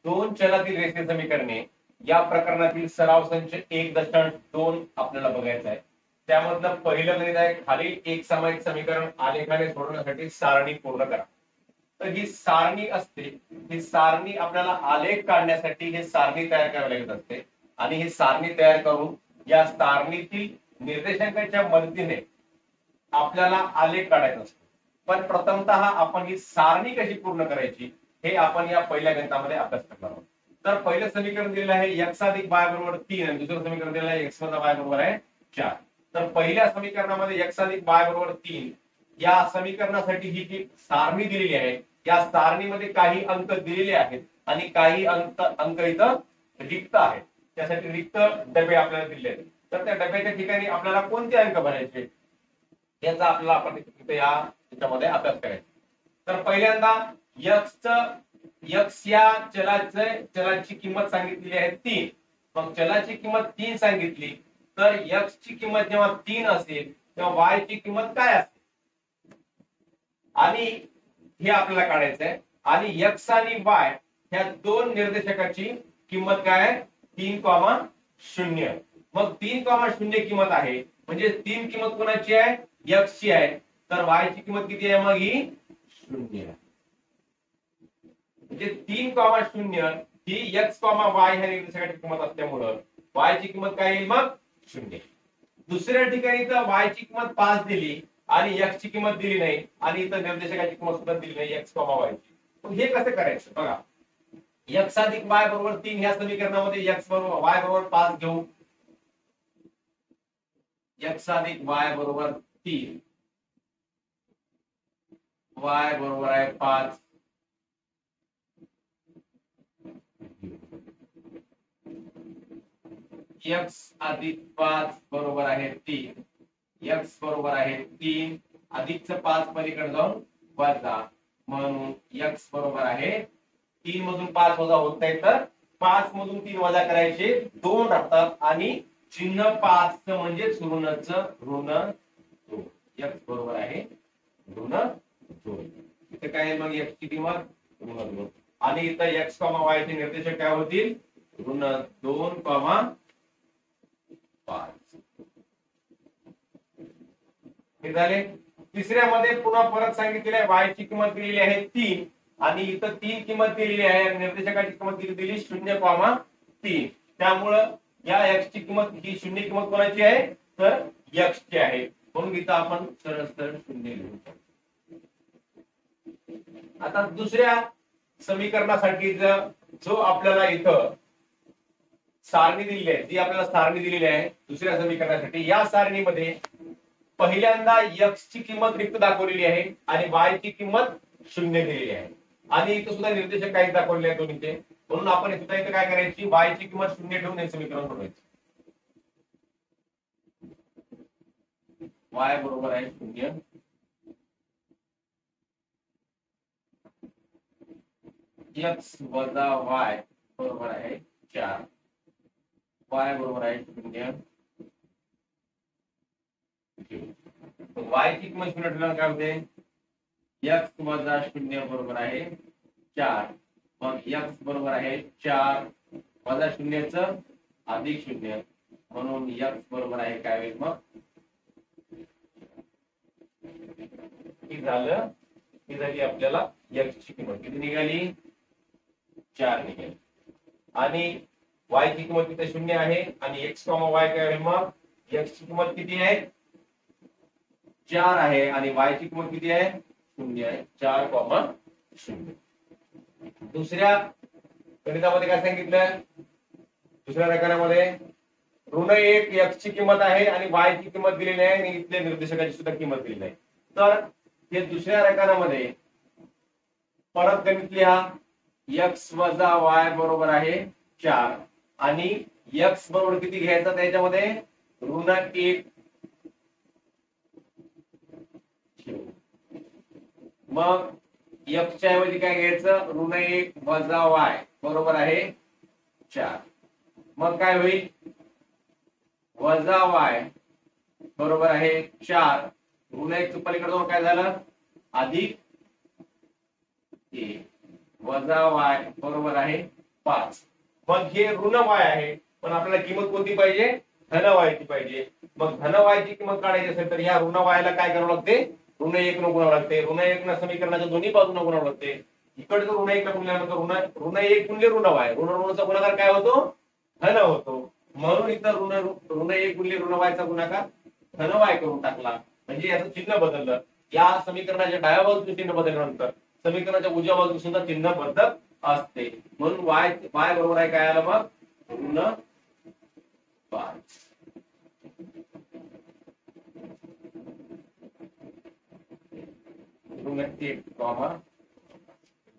दोन चलातील रेषीय समीकरणे या प्रकरणातील सराव संच 1.2 आपल्याला बघायचा आहे. त्यामधलं पहिलं गणित आहे खालील एक सामायिक समीकरण आलेखाने सोडवण्यासाठी सारणी पूर्ण करा. तर ही सारणी असते, ही सारणी आपल्याला आलेख काढण्यासाठी हे सारणी तयार करावी लागत असते आणि ही सारणी तयार करून या सारणीतील निर्देशांकाच्या मदतीने आपल्याला आलेख काढायचा असतो. पण प्रथमतः आपण ही सारणी कशी पूर्ण करायची हे आपण या पहिल्या गणितामध्ये अभ्यास करणार आहोत. तर पहिलं समीकरण दिलेलं आहे x अधिक y बरोबर 3 आणि दुसरं समीकरण दिलेलं आहे x वजा y बरोबर आहे 4. तर पहिल्या समीकरणामध्ये x अधिक y बरोबर 3 या समीकरणासाठी ही जी सारणी दिलेली आहे या सारणीमध्ये काही अंक दिलेले आहेत आणि काही अंक इथं रिक्त आहेत. त्यासाठी रिक्त डबे आपल्याला दिले आहेत. तर त्या डब्याच्या ठिकाणी आपल्याला कोणते अंक भरायचे याचा आपल्याला आपण याच्यामध्ये अभ्यास करायचा. तर पहिल्यांदा x या चलाची किंमत सांगितलेली आहे 3. मग चलाची किंमत 3 सांगितली तर x ची किंमत जेव्हा 3 असेल तेव्हा y ची किंमत काय असेल आणि हे आपल्याला काढायचं आहे. आणि x आणि y ह्या दोन निर्देशकाची किंमत काय आहे 3,0. मग 3,0 किंमत आहे म्हणजे 3 किंमत कोणाची आहे x ची आहे. तर y ची किंमत किती आहे मग ही 0 आहे. म्हणजे 3,0 ही x, y ह्या निर्देशकाची किंमत असल्यामुळे y ची किंमत काय येईल मग 0. दुसऱ्या ठिकाणी तर y ची किंमत 5 दिली आणि x ची किंमत दिली नाही आणि इथं निर्देशकाची किंमत सुद्धा दिली नाही x, y ची. मग हे कसं करायचं बघा. x अधिक y बरोबर 3 ह्या समीकरणामध्ये x बरोबर y बरोबर 5 घेऊ. x अधिक y बरोबर 3 y बरोबर आहे 5. x अधिक 5 बरोबर आहे 3. x बरोबर आहे 3 अधिकचं 5 पलीकडे जाऊन वजा म्हणून x बरोबर आहे 3 मधून 5 वजा होत नाही तर 5 मधून 3 वजा करायचे 2 राहतात आणि चिन्ह 5 म्हणजे ऋण 2. x बरोबर आहे ऋण 2. इथे काय मग x ची किंमत ऋण 2 आणि इथं x, y चे निर्देशक काय होतील ऋण 2, 5. हे झाले. तिसऱ्यामध्ये पुन्हा परत सांगितलेलं आहे y ची किंमत दिलेली आहे 3 आणि इथं 3 किंमत दिलेली आहे आणि निर्देशकाची किंमत दिली 0,3. त्यामुळं या x ची किंमत ही 0 किंमत कोणाची आहे तर x ची आहे म्हणून इथं आपण सरळ 0 लिहू शकतो. आता दुसऱ्या समीकरणासाठी जो आपल्याला इथं सारणी दिलेली आहे, जी आपल्याला सारणी दिलेली आहे दुसऱ्या समीकरणासाठी, या सारणीमध्ये पहिल्यांदा x ची किंमत रिक्त दाखवलेली आहे आणि y ची किंमत 0 दिलेली आहे आणि इथं सुद्धा निर्देशक काही दाखवले आहेत दोन्हीचे. म्हणून आपण सुद्धा इथं काय करायची y ची किंमत 0 ठेवून हे समीकरण सोडवायचे. y बरोबर आहे 0. x वजा y बरोबर आहे 4. y बरोबर आहे 0. y ची किंमत 0 ठेवल्यावर काय होते x वजा 0 बरोबर आहे 4. मग x बरोबर आहे 4 वजा 0 अधिक 0 म्हणून x बरोबर आहे काय होईल मग ही झाली आपल्याला x ची किंमत किती निघाली 4 निघाली आणि y ची किंमत तिथे 0 आहे आणि x, y काय होईल मग x ची किंमत किती आहे 4 आहे आणि y ची किंमत किती आहे 0 आहे 4,0. दुसऱ्या गणितामध्ये काय सांगितलं दुसऱ्या प्रकारामध्ये ऋण 1 x ची किंमत आहे आणि y ची किंमत दिलेली आहे आणि इथल्या निर्देशकाची सुद्धा किंमत दिलेली आहे. तर हे दुसऱ्या प्रकारामध्ये परत गणित लिहा. x वजा y बरोबर आहे 4 आणि x बरोबर किती घ्यायचा त्याच्यामध्ये ऋण 1. मग x च्या ऐवजी काय घ्यायचं ऋण 1 वजा y बरोबर आहे 4. मग काय होईल वजा y बरोबर आहे 4 ऋण 1 पलीकडे जाऊन काय झालं अधिक 1 वजा y बरोबर आहे 5. मग हे ऋण वाय आहे, पण आपल्याला किंमत कोणती पाहिजे, धन वायची पाहिजे. मग धन वायची किंमत काढायची असेल तर ह्या ऋण वायला काय करावं लागते, ऋण 1 न गुणावं लागते. ऋण 1 न समीकरणाच्या दोन्ही बाजूने गुणावं लागते. इकडचं ऋण 1 न गुणल्यानंतर ऋण 1 गुणले ऋण वाय, ऋण ऋणचा गुणाकार काय होतो, धन होतो. म्हणून इथं ऋण 1 गुणले ऋण वायचा गुणाकार धन वाय करून टाकला. म्हणजे याचं चिन्ह बदललं. या समीकरणाच्या डाव्या बाजूचे चिन्ह बदलल्यानंतर समीकरणाच्या उजव्या बाजूला सुद्धा चिन्ह बदलत असते. म्हणून वाय बरोबर आहे काय आलं मग, ऋण 5. ऋण 1 कॉमा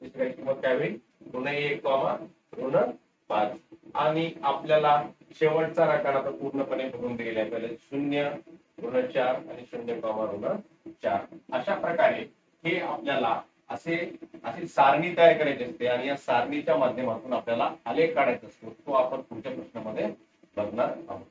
दुसऱ्या किंमत काय होईल, ऋण 1 कॉमा ऋण 5. आणि आपल्याला शेवटचा राखा आता पूर्णपणे भरून दिलेला आहे. पहिले 0 ऋण 4 आणि 0 कॉमा ऋण 4. अशा प्रकारे हे आपल्याला अशी सारणी तयार करायची असते आणि या सारणीच्या माध्यमातून आपल्याला आलेख काढायचा असतो. तो आपण पुढच्या प्रश्नामध्ये बघणार आहोत.